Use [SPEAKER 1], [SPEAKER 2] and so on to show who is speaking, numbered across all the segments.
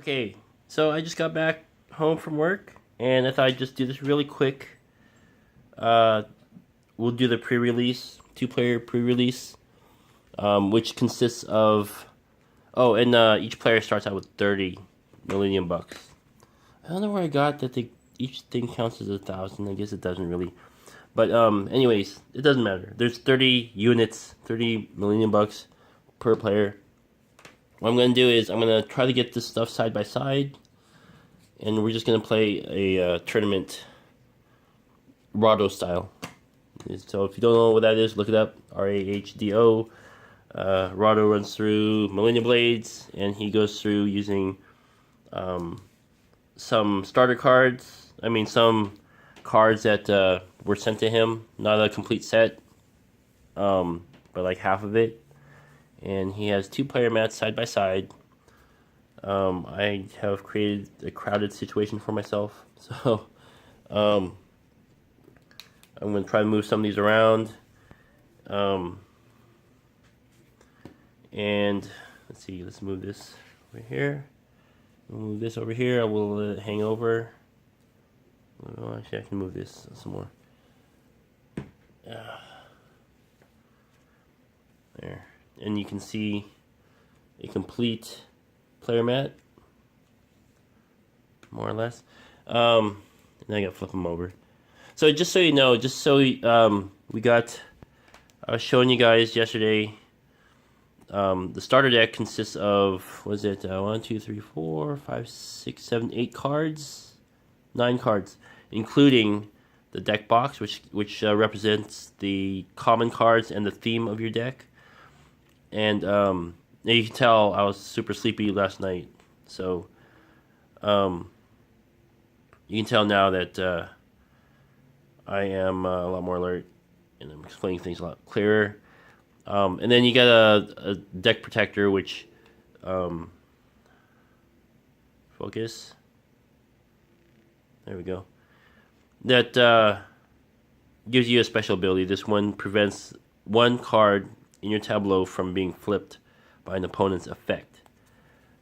[SPEAKER 1] Okay, so I just got back home from work, and I thought I'd just do this really quick. Uh, we'll do the pre-release, two-player pre-release, which consists of and each player starts out with 30 Millennium bucks. I don't know where I got that each thing counts as 1,000. I guess it doesn't really, but anyways, it doesn't matter. There's 30 units, 30 Millennium bucks per player. What I'm gonna do is I'm gonna try to get this stuff side by side, and we're just gonna play a tournament Rahdo style. So if you don't know what that is, look it up. Rahdo. Rahdo runs through Millennium Blades, and he goes through using some starter cards. I mean, some cards that were sent to him, not a complete set, but like half of it. And he has two player mats side by side. I have created a crowded situation for myself, so I'm going to try to move some of these around. And let's see, let's move this over here. We'll move this over here. I will let it hang over. Oh, actually, I can move this some more. There. And you can see a complete player mat, more or less. And I gotta flip them over. So just so you know, we got. I was showing you guys yesterday. The starter deck consists of, what is it? 1, 2, 3, 4, 5, 6, 7, 8 cards, 9 cards, including the deck box, which represents the common cards and the theme of your deck. And you can tell I was super sleepy last night, so you can tell now that I am a lot more alert, and I'm explaining things a lot clearer. And then you got a deck protector, which focus. There we go. That gives you a special ability. This one prevents one card in your tableau from being flipped by an opponent's effect.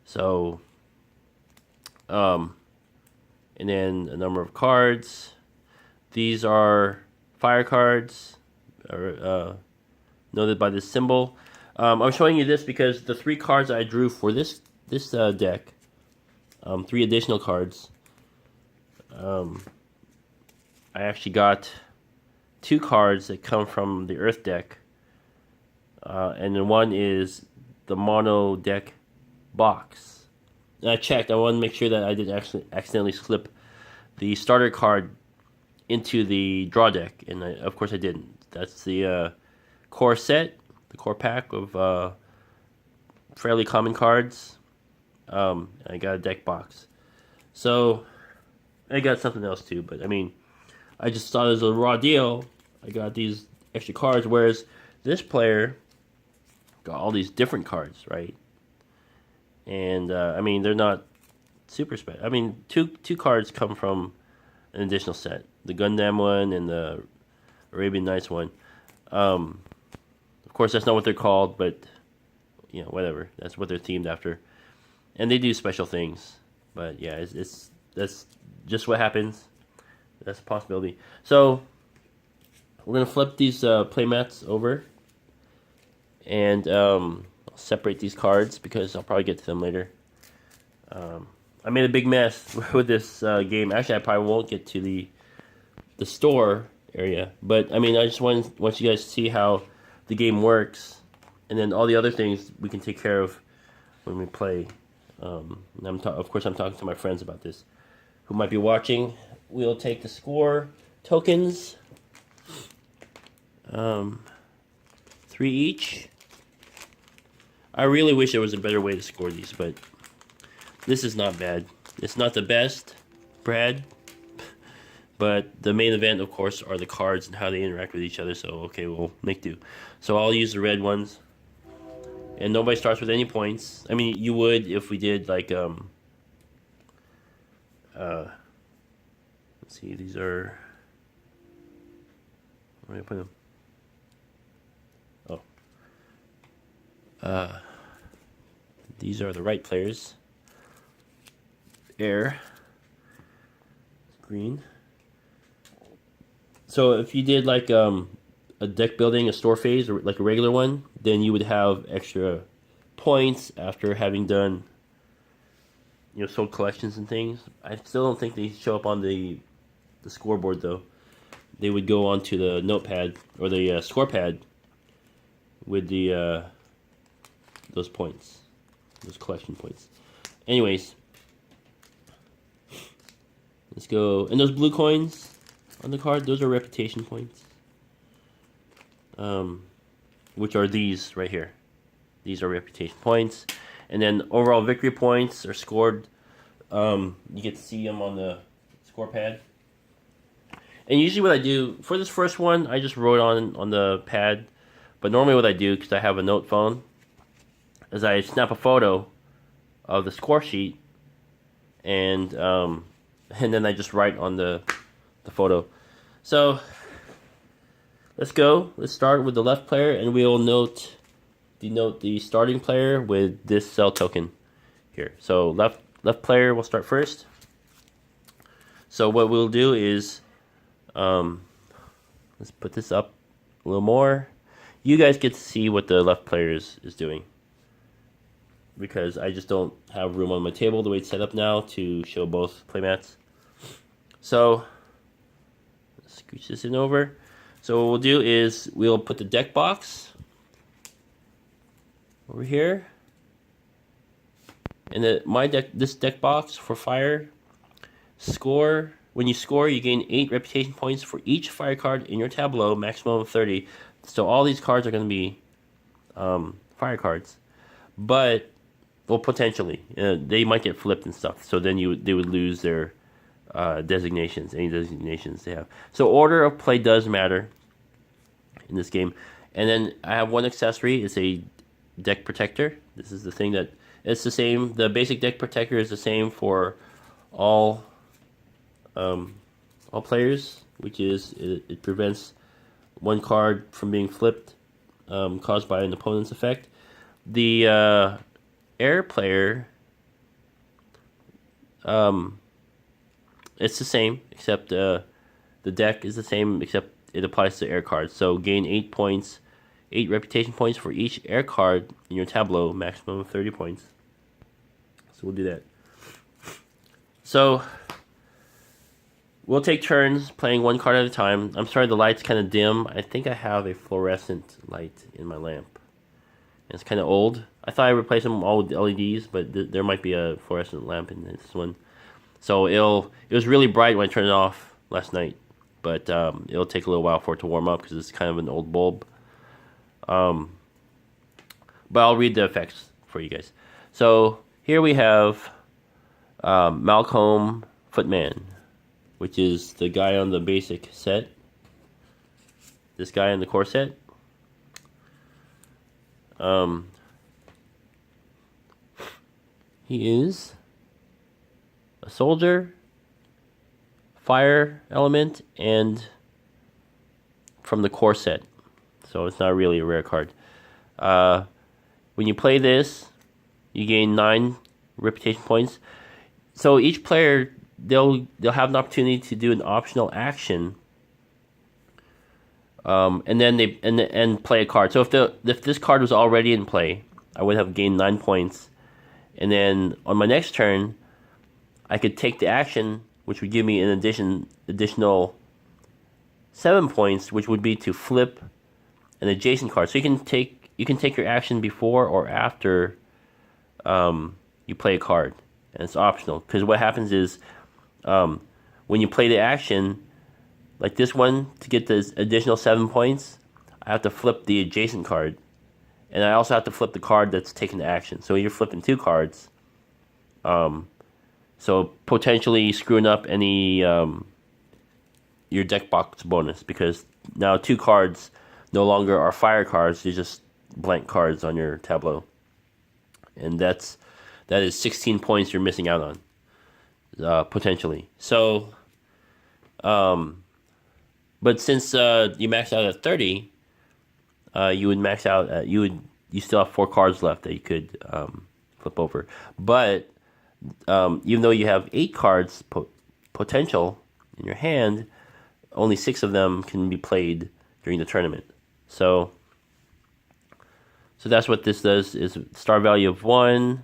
[SPEAKER 1] So, and then a number of cards. These are fire cards, noted by this symbol. I'm showing you this because the 3 cards I drew for this deck, 3 additional cards. I actually got 2 cards that come from the Earth deck. And then one is the mono deck box. And I checked. I wanted to make sure that I didn't actually accidentally slip the starter card into the draw deck, and of course I didn't. That's the core set, the core pack of fairly common cards. I got a deck box. So I got something else too, but I mean, I just thought it was a raw deal. I got these extra cards, whereas this player got all these different cards, right? And I mean, they're not super special. I mean, two cards come from an additional set: the Gundam one and the Arabian Nights one. Of course, that's not what they're called, but you know, whatever. That's what they're themed after, and they do special things. But yeah, that's just what happens. That's a possibility. So we're gonna flip these playmats over, and I'll separate these cards because I'll probably get to them later. I made a big mess with this game. Actually, I probably won't get to the store area, but I mean, I just want you guys to see how the game works, and then all the other things we can take care of when we play. Of course, I'm talking to my friends about this, who might be watching. We'll take the score tokens, 3 each. I really wish there was a better way to score these, but this is not bad. It's not the best, Brad, but the main event, of course, are the cards and how they interact with each other, so okay, we'll make do. So I'll use the red ones, and nobody starts with any points. I mean, you would if we did, like, let's see, these are, where do I put them? Oh. These are the right players. air. Green. So if you did like a deck building, a store phase, or like a regular one, then you would have extra points after having done, you know, sold collections and things. I still don't think they show up on the scoreboard though. They would go onto the notepad or the score pad with the those points, those collection points. Anyways, let's go. And those blue coins on the card, those are reputation points. Which are these right here. These are reputation points. And then overall victory points are scored. You get to see them on the score pad. And usually what I do, for this first one, I just wrote on the pad. But normally what I do, because I have a note phone, is I snap a photo of the score sheet. And then I just write on the photo. So let's go. Let's start with the left player, and we'll denote the starting player with this cell token here. So left player will start first. So what we'll do is, let's put this up a little more. You guys get to see what the left player is doing, because I just don't have room on my table the way it's set up now to show both playmats. So let's scooch this in over. So what we'll do is we'll put the deck box over here. And this deck box for fire, score. When you score, you gain 8 reputation points for each fire card in your tableau, maximum of 30. So all these cards are going to be fire cards, but well, potentially they might get flipped and stuff. So then they would lose their designations, any designations they have. So order of play does matter in this game. And then I have one accessory. It's a deck protector. This is the thing that it's the same. The basic deck protector is the same for all players, which is it prevents one card from being flipped caused by an opponent's effect. The air player, it's the same, except the deck is the same, except it applies to air cards. So gain 8 points, 8 reputation points for each air card in your tableau, maximum of 30 points. So we'll do that. So we'll take turns playing one card at a time. I'm sorry the light's kind of dim. I think I have a fluorescent light in my lamp. It's kind of old. I thought I replaced them all with LEDs, but there might be a fluorescent lamp in this one. So it was really bright when I turned it off last night, but it'll take a little while for it to warm up because it's kind of an old bulb. But I'll read the effects for you guys. So here we have Malcolm Footman, which is the guy on the basic set. This guy in the core set. He is a soldier, fire element, and from the core set. So it's not really a rare card. When you play this, you gain 9 reputation points. So each player, they'll have an opportunity to do an optional action, and then and play a card. So if this card was already in play, I would have gained 9 points, and then on my next turn, I could take the action, which would give me an additional 7 points, which would be to flip an adjacent card. So you can take your action before or after you play a card, and it's optional. Because what happens is, when you play the action, like this one, to get this additional 7 points, I have to flip the adjacent card, and I also have to flip the card that's taking the action. So you're flipping 2 cards. So potentially screwing up any your deck box bonus, because now 2 cards no longer are fire cards; they're just blank cards on your tableau, and that is 16 points you're missing out on, potentially. So, but since you maxed out at 30, you would max out at you still have 4 cards left that you could flip over, but even though you have 8 cards potential in your hand, only 6 of them can be played during the tournament. So that's what this does, is star value of 1.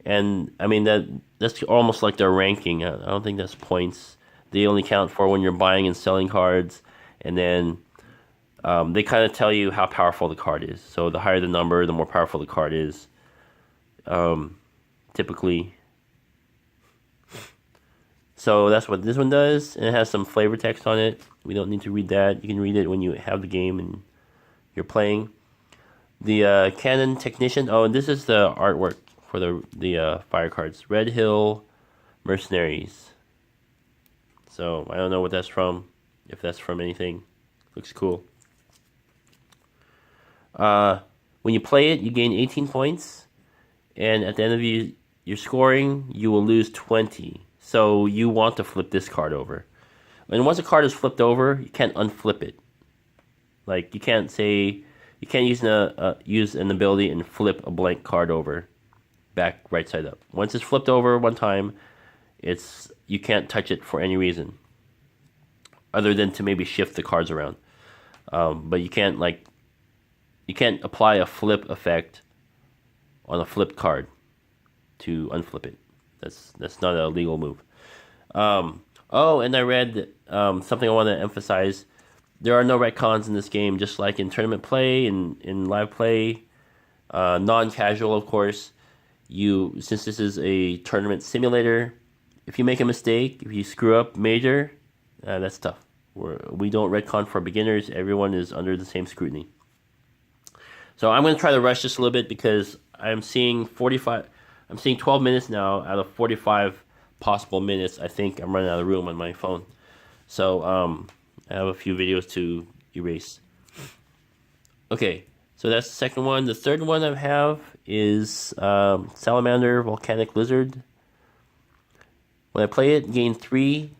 [SPEAKER 1] And I mean, that's almost like their ranking. I don't think that's points. They only count for when you're buying and selling cards, and then they kind of tell you how powerful the card is. So the higher the number, the more powerful the card is. Typically. So that's what this one does, and it has some flavor text on it. We don't need to read that. You can read it when you have the game and you're playing. The Cannon Technician. Oh, and this is the artwork for the fire cards. Red Hill Mercenaries. So I don't know what that's from. If that's from anything, looks cool. When you play it, you gain 18 points, and at the end of your scoring, you will lose 20. So you want to flip this card over. And once a card is flipped over, you can't unflip it. Like, you can't use an ability and flip a blank card over, back right side up. Once it's flipped over one time, you can't touch it for any reason, other than to maybe shift the cards around. But you can't apply a flip effect on a flipped card to unflip it. That's not a legal move. Oh, and I read something I want to emphasize. There are no retcons in this game, just like in tournament play and in live play. Non-casual, of course. Since this is a tournament simulator, if you make a mistake, if you screw up major, that's tough. We don't retcon for beginners. Everyone is under the same scrutiny. So I'm going to try to rush this a little bit because I'm seeing 12 minutes now out of 45 possible minutes. I think I'm running out of room on my phone. So I have a few videos to erase. Okay, so that's the second one. The third one I have is Salamander Volcanic Lizard. When I play it, gain 3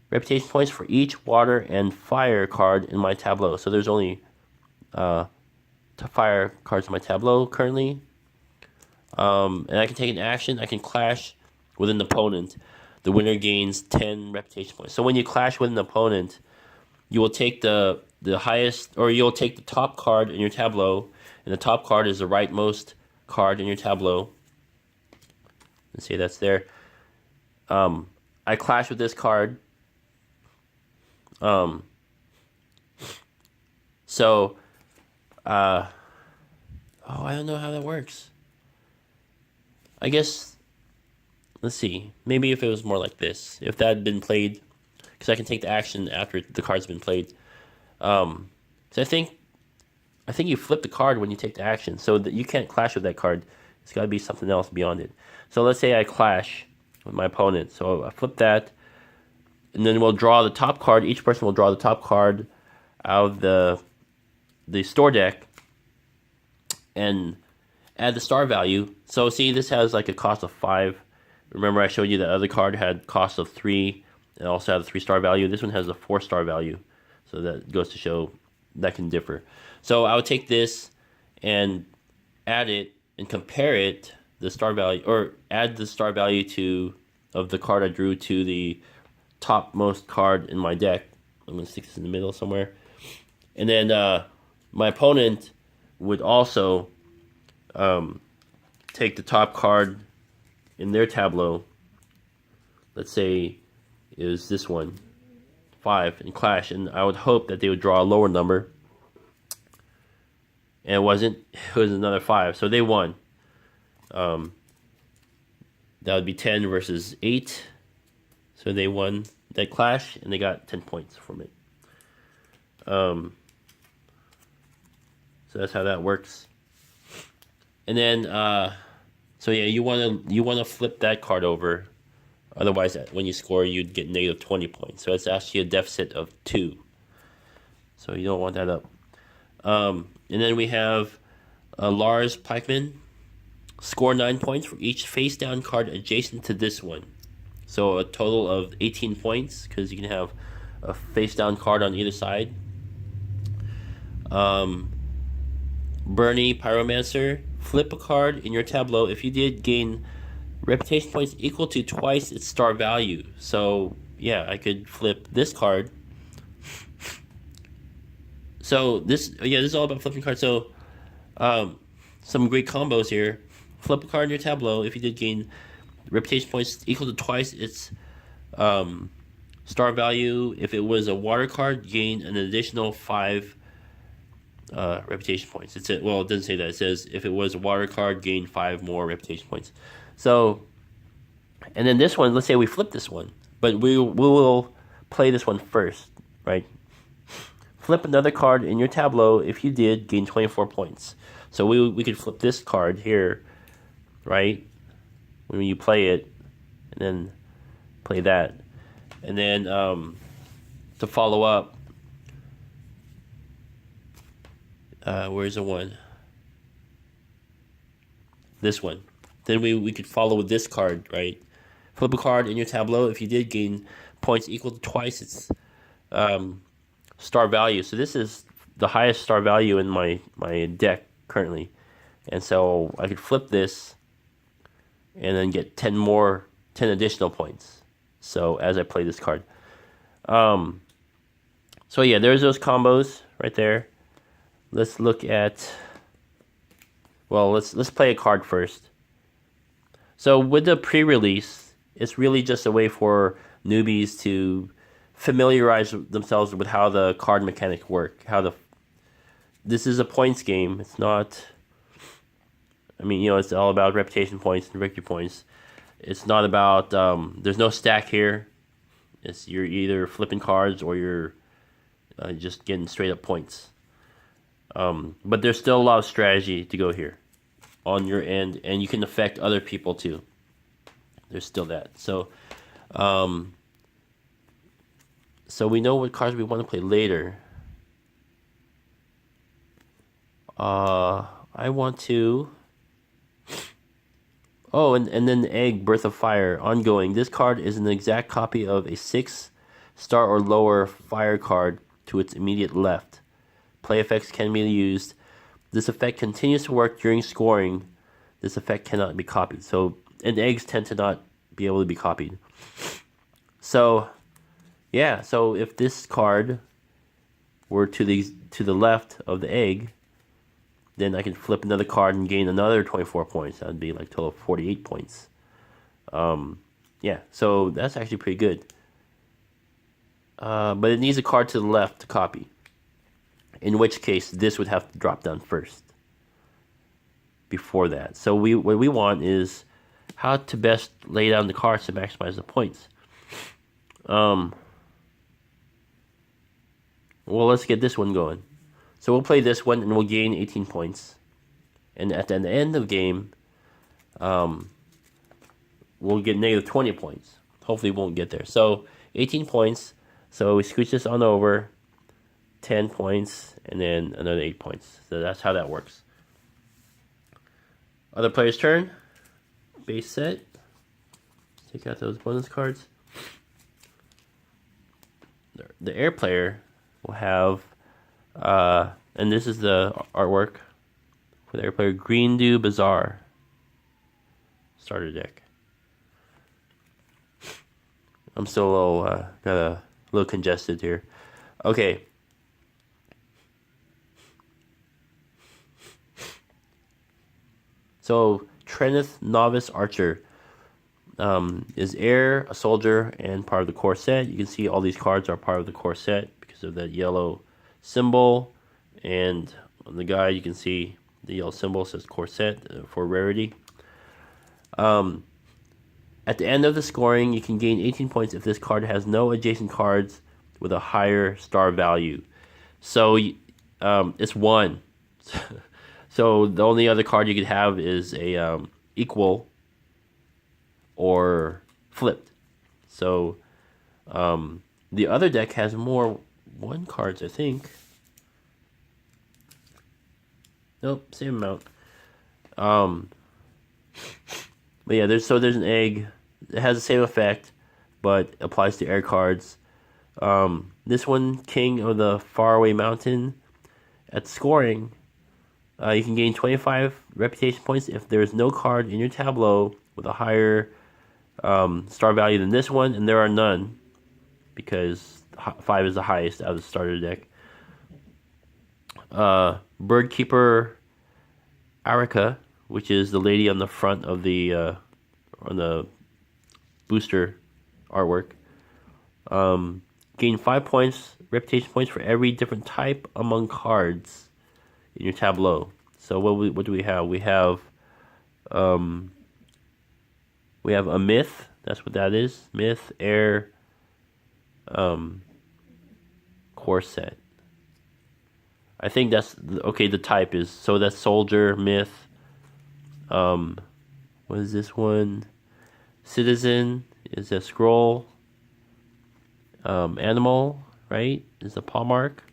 [SPEAKER 1] reputation points for each water and fire card in my tableau. So there's only fire cards in my tableau currently. And I can take an action. I can clash with an opponent. The winner gains 10 reputation points. So when you clash with an opponent, you will take the highest, or you'll take the top card in your tableau, and the top card is the rightmost card in your tableau. Let's say that's there. I clash with this card. I don't know how that works. I guess, let's see. Maybe if it was more like this, if that had been played, because I can take the action after the card's been played. So I think you flip the card when you take the action, so that you can't clash with that card. It's got to be something else beyond it. So let's say I clash with my opponent. So I flip that, and then we'll draw the top card. Each person will draw the top card out of the store deck and add the star value. So see, this has like a cost of 5. Remember I showed you that other card had cost of 3 and also had a 3-star value. This one has a 4-star value. So that goes to show that can differ. So I would take this and add it and compare it, the star value, or add the star value of the card I drew to the topmost card in my deck. I'm going to stick this in the middle somewhere. And then my opponent would also take the top card in their tableau. Let's say is this one, 5, and clash. And I would hope that they would draw a lower number. And it wasn't. It was another 5. So they won. That would be 10 versus 8. So they won that clash, and they got 10 points from it. So that's how that works. And then, so yeah, you wanna flip that card over. Otherwise, when you score, you'd get negative 20 points. So it's actually a deficit of 2. So you don't want that up. And then we have Lars Pikeman. Score 9 points for each face-down card adjacent to this one. So a total of 18 points, because you can have a face-down card on either side. Bernie Pyromancer. flip a card in your tableau. If you did, gain reputation points equal to twice its star value. So yeah, I could flip this card. So this is all about flipping cards. So some great combos here. Flip a card in your tableau. If you did, gain reputation points equal to twice its star value. If it was a water card, gain an additional 5 reputation points. It doesn't say that. It says if it was a water card, gain 5 more reputation points. So, and then this one, let's say we flip this one, but we will play this one first, right? Flip another card in your tableau. If you did, gain 24 points. So we could flip this card here, right? When you play it, and then play that. And then to follow up, where's the one? This one. Then we could follow with this card, right? Flip a card in your tableau. If you did, gain points equal to twice its star value. So this is the highest star value in my deck currently. And so I could flip this and then get 10 additional points. So as I play this card. So yeah, there's those combos right there. Let's look at, well, let's play a card first. So with the pre-release, it's really just a way for newbies to familiarize themselves with how the card mechanics work. This is a points game. It's not, it's all about reputation points and victory points. It's not about, there's no stack here. You're either flipping cards or you're just getting straight up points. But there's still a lot of strategy to go here on your end, and you can affect other people too. There's still that. So, so we know what cards we want to play later. I want to. Oh, and then the egg, Birth of Fire, ongoing. This card is an exact copy of a 6-star or lower fire card to its immediate left. Play effects can be used. This effect continues to work during scoring. This effect cannot be copied. So, and eggs tend to not be able to be copied. So, yeah. So if this card were to the left of the egg, then I can flip another card and gain another 24 points. That would be like total of 48 points. Yeah. So that's actually pretty good. But it needs a card to the left to copy. In which case, this would have to drop down first. Before that. So what we want is how to best lay down the cards to maximize the points. Well, let's get this one going. So we'll play this one and we'll gain 18 points. And at the end of the game, we'll get negative 20 points. Hopefully we won't get there. So 18 points. So we scooch this on over. 10 points and then another 8 points. So that's how that works. Other player's turn. Base set. Take out those bonus cards. The air player will have, and this is the artwork for the air player, Green Dew Bazaar starter deck. I'm still got a little congested here. Okay. So, Treneth Novice Archer is air, a soldier, and part of the core set. You can see all these cards are part of the core set because of that yellow symbol. And on the guide, you can see the yellow symbol says core set for rarity. At the end of the scoring, you can gain 18 points if this card has no adjacent cards with a higher star value. So, it's 1. So the only other card you could have is a equal or flipped. So the other deck has more 1 cards, I think. Nope, same amount. But yeah, there's an egg. It has the same effect, but applies to air cards. This one, King of the Faraway Mountain, at scoring. You can gain 25 reputation points if there's no card in your tableau with a higher star value than this one, and there are none because 5 is the highest out of the starter deck. Birdkeeper Arica, which is the lady on the front of the booster artwork. Gain 5 points, reputation points for every different type among cards in your tableau. So what do we have? We have a myth. That's what that is. Myth, air, corset. I think that's okay. The type is so that's soldier, myth. What is this one? Citizen is a scroll. Animal, right? Is a paw mark.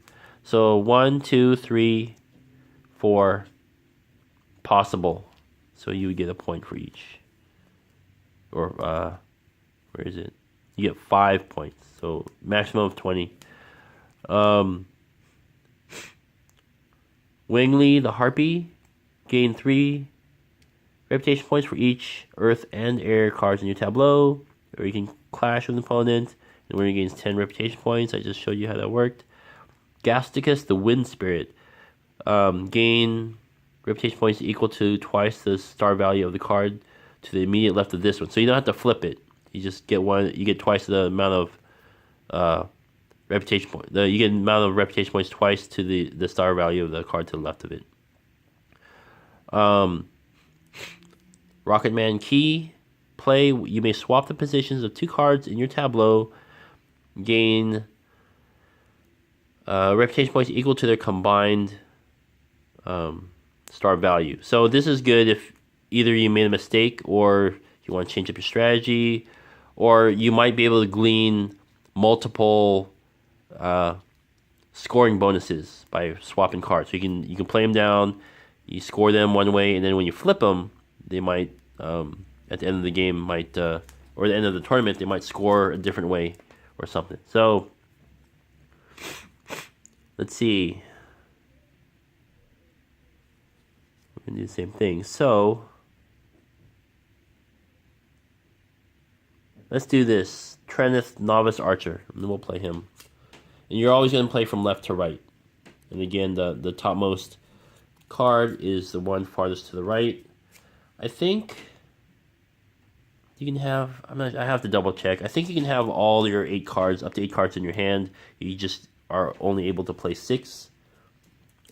[SPEAKER 1] So 1, 2, 3, 4 possible. So you would get a point for each. Or where is it? You get 5 points. So maximum of 20. Wingly the harpy, gain 3 reputation points for each earth and air cards in your tableau. Or you can clash with an opponent. And when he gains 10 reputation points, I just showed you how that worked. Gasticus, the wind spirit, gain reputation points equal to twice the star value of the card to the immediate left of this one. So you don't have to flip it. You just get one. You get twice the amount of reputation points. You get the amount of reputation points twice to the star value of the card to the left of it. Rocketman key. Play. You may swap the positions of 2 cards in your tableau. Gain reputation points equal to their combined star value. So this is good if either you made a mistake or you want to change up your strategy, or you might be able to glean multiple scoring bonuses by swapping cards. So you can play them down, you score them one way, and then when you flip them, they might at the end of the game or the end of the tournament, they might score a different way or something. So let's see. We're gonna do the same thing. So let's do this. Trenith Novice Archer, and then we'll play him. And you're always gonna play from left to right. And again, the topmost card is the one farthest to the right. I think you can have, I have to double check. I think you can have all your 8 cards, up to 8 cards in your hand. You just are only able to play 6.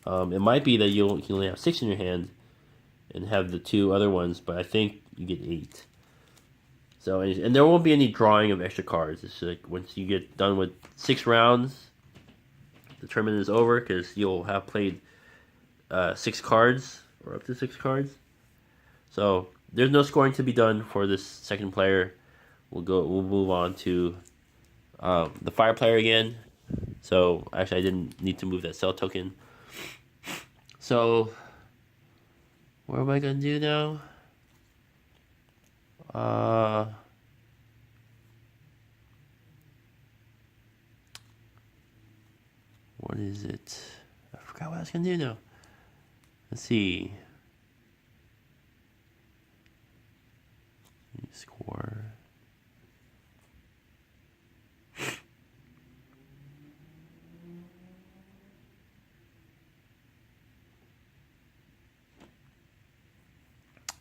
[SPEAKER 1] It might be that you can only have 6 in your hand and have the 2 other ones, but I think you get 8. So, and there won't be any drawing of extra cards. It's like once you get done with 6 rounds, the tournament is over because you'll have played 6 cards or up to 6 cards. So there's no scoring to be done for this second player. We'll move on to the fire player again. So actually, I didn't need to move that cell token. So what am I gonna do now? What is it? I forgot what I was gonna do now. Let's see. Score.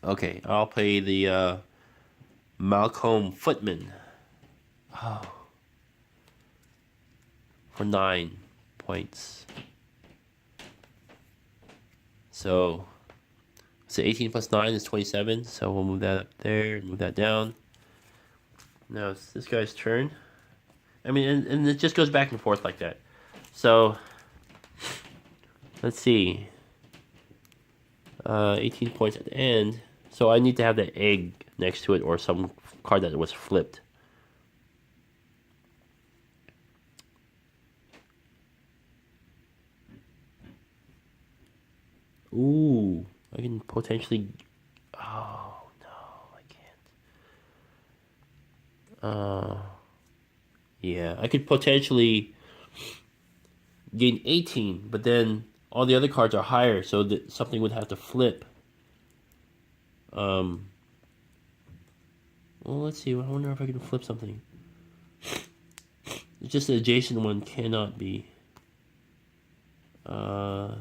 [SPEAKER 1] Okay, I'll play the Malcolm Footman. Oh. For 9 points. So 18 plus 9 is 27, so we'll move that up there and move that down. Now it's this guy's turn. I mean, and it just goes back and forth like that. So, let's see. 18 points at the end. So I need to have that egg next to it or some card that was flipped. Ooh, I can potentially... Oh, no, I can't. Yeah, I could potentially gain 18, but then all the other cards are higher, so that something would have to flip. Well, let's see. I wonder if I can flip something. It's just the adjacent one cannot be. Air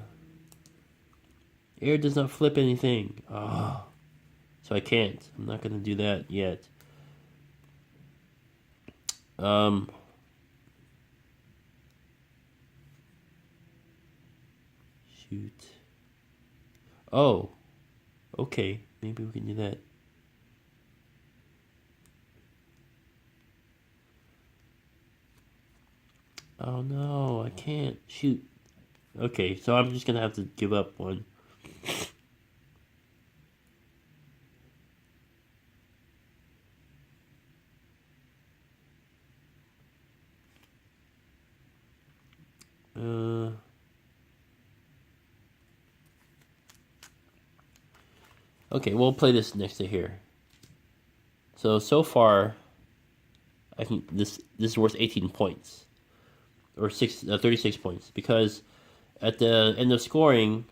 [SPEAKER 1] does not flip anything. Oh, so I can't. I'm not gonna do that yet. Shoot. Oh, okay. Maybe we can do that. Oh no, I can't. Shoot. Okay, so I'm just gonna have to give up one. Okay, we'll play this next to here. So far, I can this is worth 18 points, or 36 points, because at the end of scoring,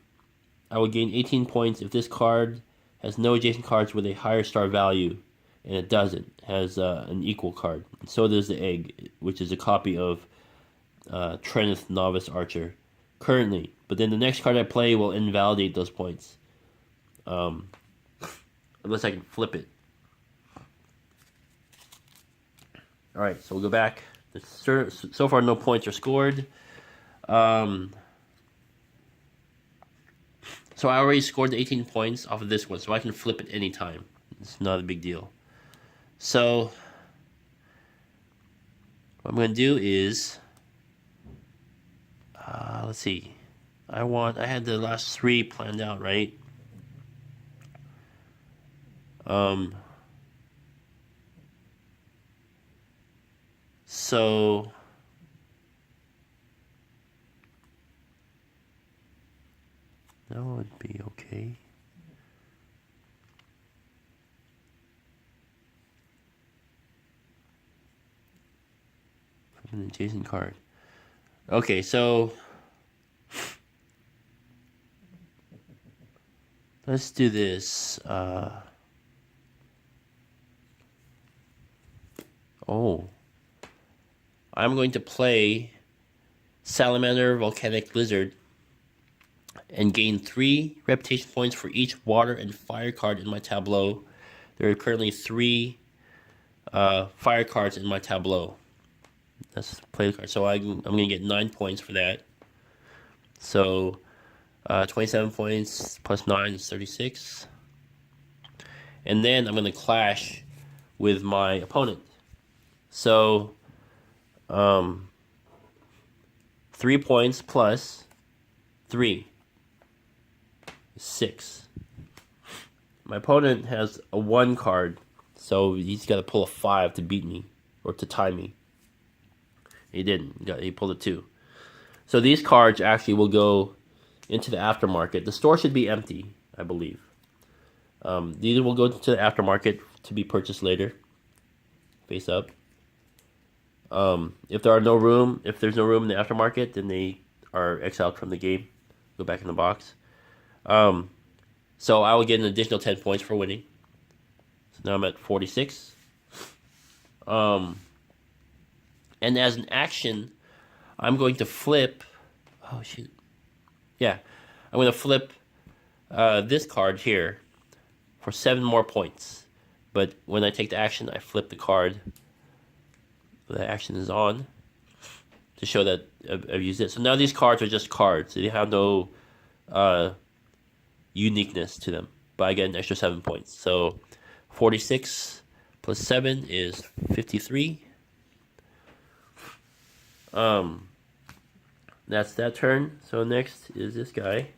[SPEAKER 1] I will gain 18 points if this card has no adjacent cards with a higher star value, and it doesn't. It has an equal card. And so does the egg, which is a copy of Treneth Novice Archer currently. But then the next card I play will invalidate those points, unless I can flip it. All right, so we'll go back. So far, no points are scored. So I already scored the 18 points off of this one, so I can flip it anytime. It's not a big deal. So what I'm going to do is, let's see. I had the last 3 planned out, right? So that would be okay. An adjacent card. Okay, so let's do this. I'm going to play Salamander Volcanic Lizard and gain 3 reputation points for each water and fire card in my tableau. There are currently 3 fire cards in my tableau. That's play the card. So I'm going to get 9 points for that. So 27 points plus 9 is 36. And then I'm going to clash with my opponent. So 3 points plus 3 is 6. My opponent has a 1 card, so he's got to pull a 5 to beat me, or to tie me. He didn't. He pulled a 2. So these cards actually will go into the aftermarket. The store should be empty, I believe. These will go to the aftermarket to be purchased later. Face up. If there's no room in the aftermarket, then they are exiled from the game. Go back in the box. So I will get an additional 10 points for winning. So now I'm at 46. And as an action, I'm going to flip. Oh shoot! Yeah, I'm going to flip this card here for 7 more points. But when I take the action, I flip the card. The action is on to show that I've used it. So now these cards are just cards. They have no uniqueness to them. But I get an extra 7 points. So 46 plus 7 is 53. That's that turn. So next is this guy.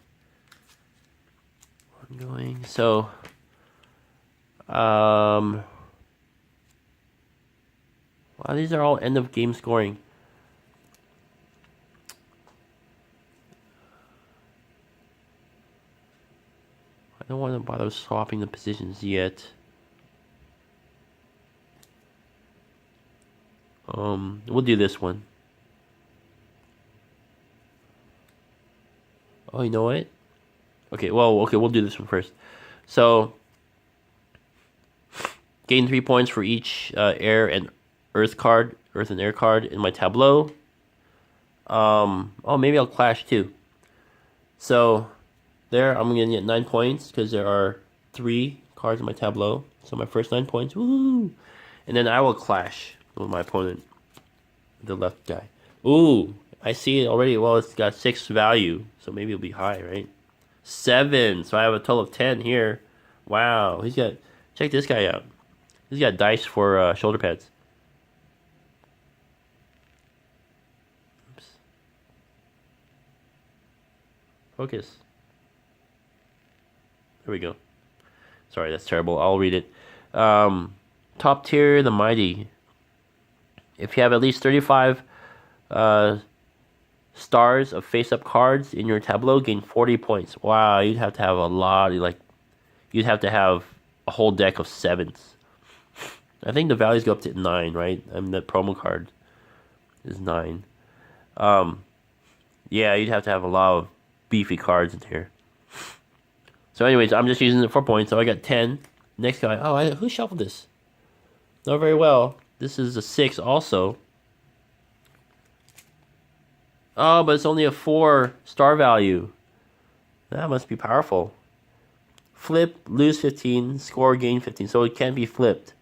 [SPEAKER 1] So wow, these are all end of game scoring. I don't want to bother swapping the positions yet. We'll do this one. Oh, you know what? Okay, we'll do this one first. So, gain 3 points for each air and earth card, earth and air card in my tableau. Oh, maybe I'll clash too. So, there, I'm gonna get 9 points because there are 3 cards in my tableau. So my first 9 points, woo! And then I will clash with my opponent, the left guy. Ooh, I see it already. Well, it's got 6 value, so maybe it'll be high, right? 7, so I have a total of 10 here. Wow, he's got, check this guy out. He's got dice for shoulder pads. Oops. Focus. There we go. Sorry, that's terrible. I'll read it. Top tier, the mighty. If you have at least 35 stars of face-up cards in your tableau, gain 40 points. Wow, you'd have to have a lot. You'd have to have a whole deck of 7s. I think the values go up to 9, right? I mean, the promo card is 9. Yeah, you'd have to have a lot of beefy cards in here. So anyways, I'm just using it for points. So I got 10. Next guy. Oh, who shuffled this? Not very well. This is a 6 also. Oh, but it's only a 4 star value. That must be powerful. Flip, lose 15, score, gain 15. So it can't be flipped.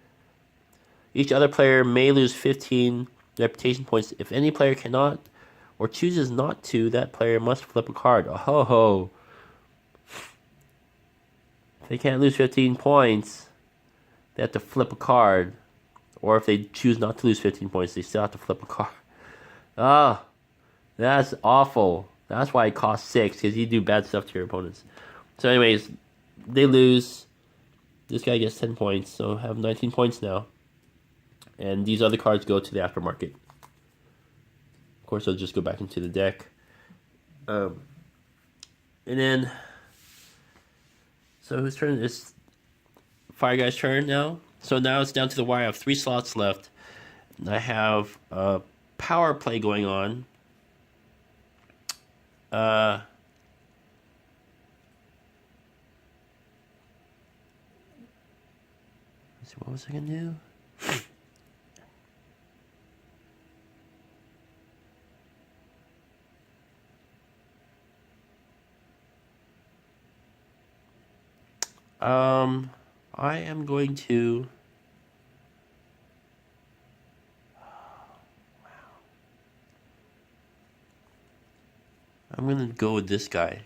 [SPEAKER 1] Each other player may lose 15 reputation points. If any player cannot or chooses not to, that player must flip a card. Oh ho ho. If they can't lose 15 points, they have to flip a card. Or if they choose not to lose 15 points, they still have to flip a card. Ah, that's awful. That's why it costs 6, because you do bad stuff to your opponents. So anyways, they lose. This guy gets 10 points, so I have 19 points now. And these other cards go to the aftermarket. Of course, they'll just go back into the deck. And then, so whose turn? It's Fire Guy's turn now. So now it's down to the wire. I have 3 slots left. And I have power play going on. Let's see, what was I gonna do? I am going to. I'm gonna go with this guy.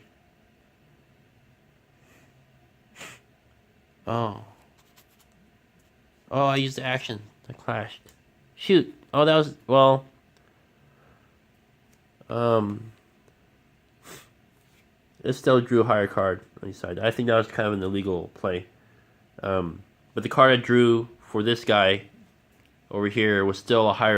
[SPEAKER 1] Oh. Oh, I used the action. I clashed. Shoot. Oh, that was, well. It still drew a higher card on each side. I think that was kind of an illegal play. But the card I drew for this guy over here was still a higher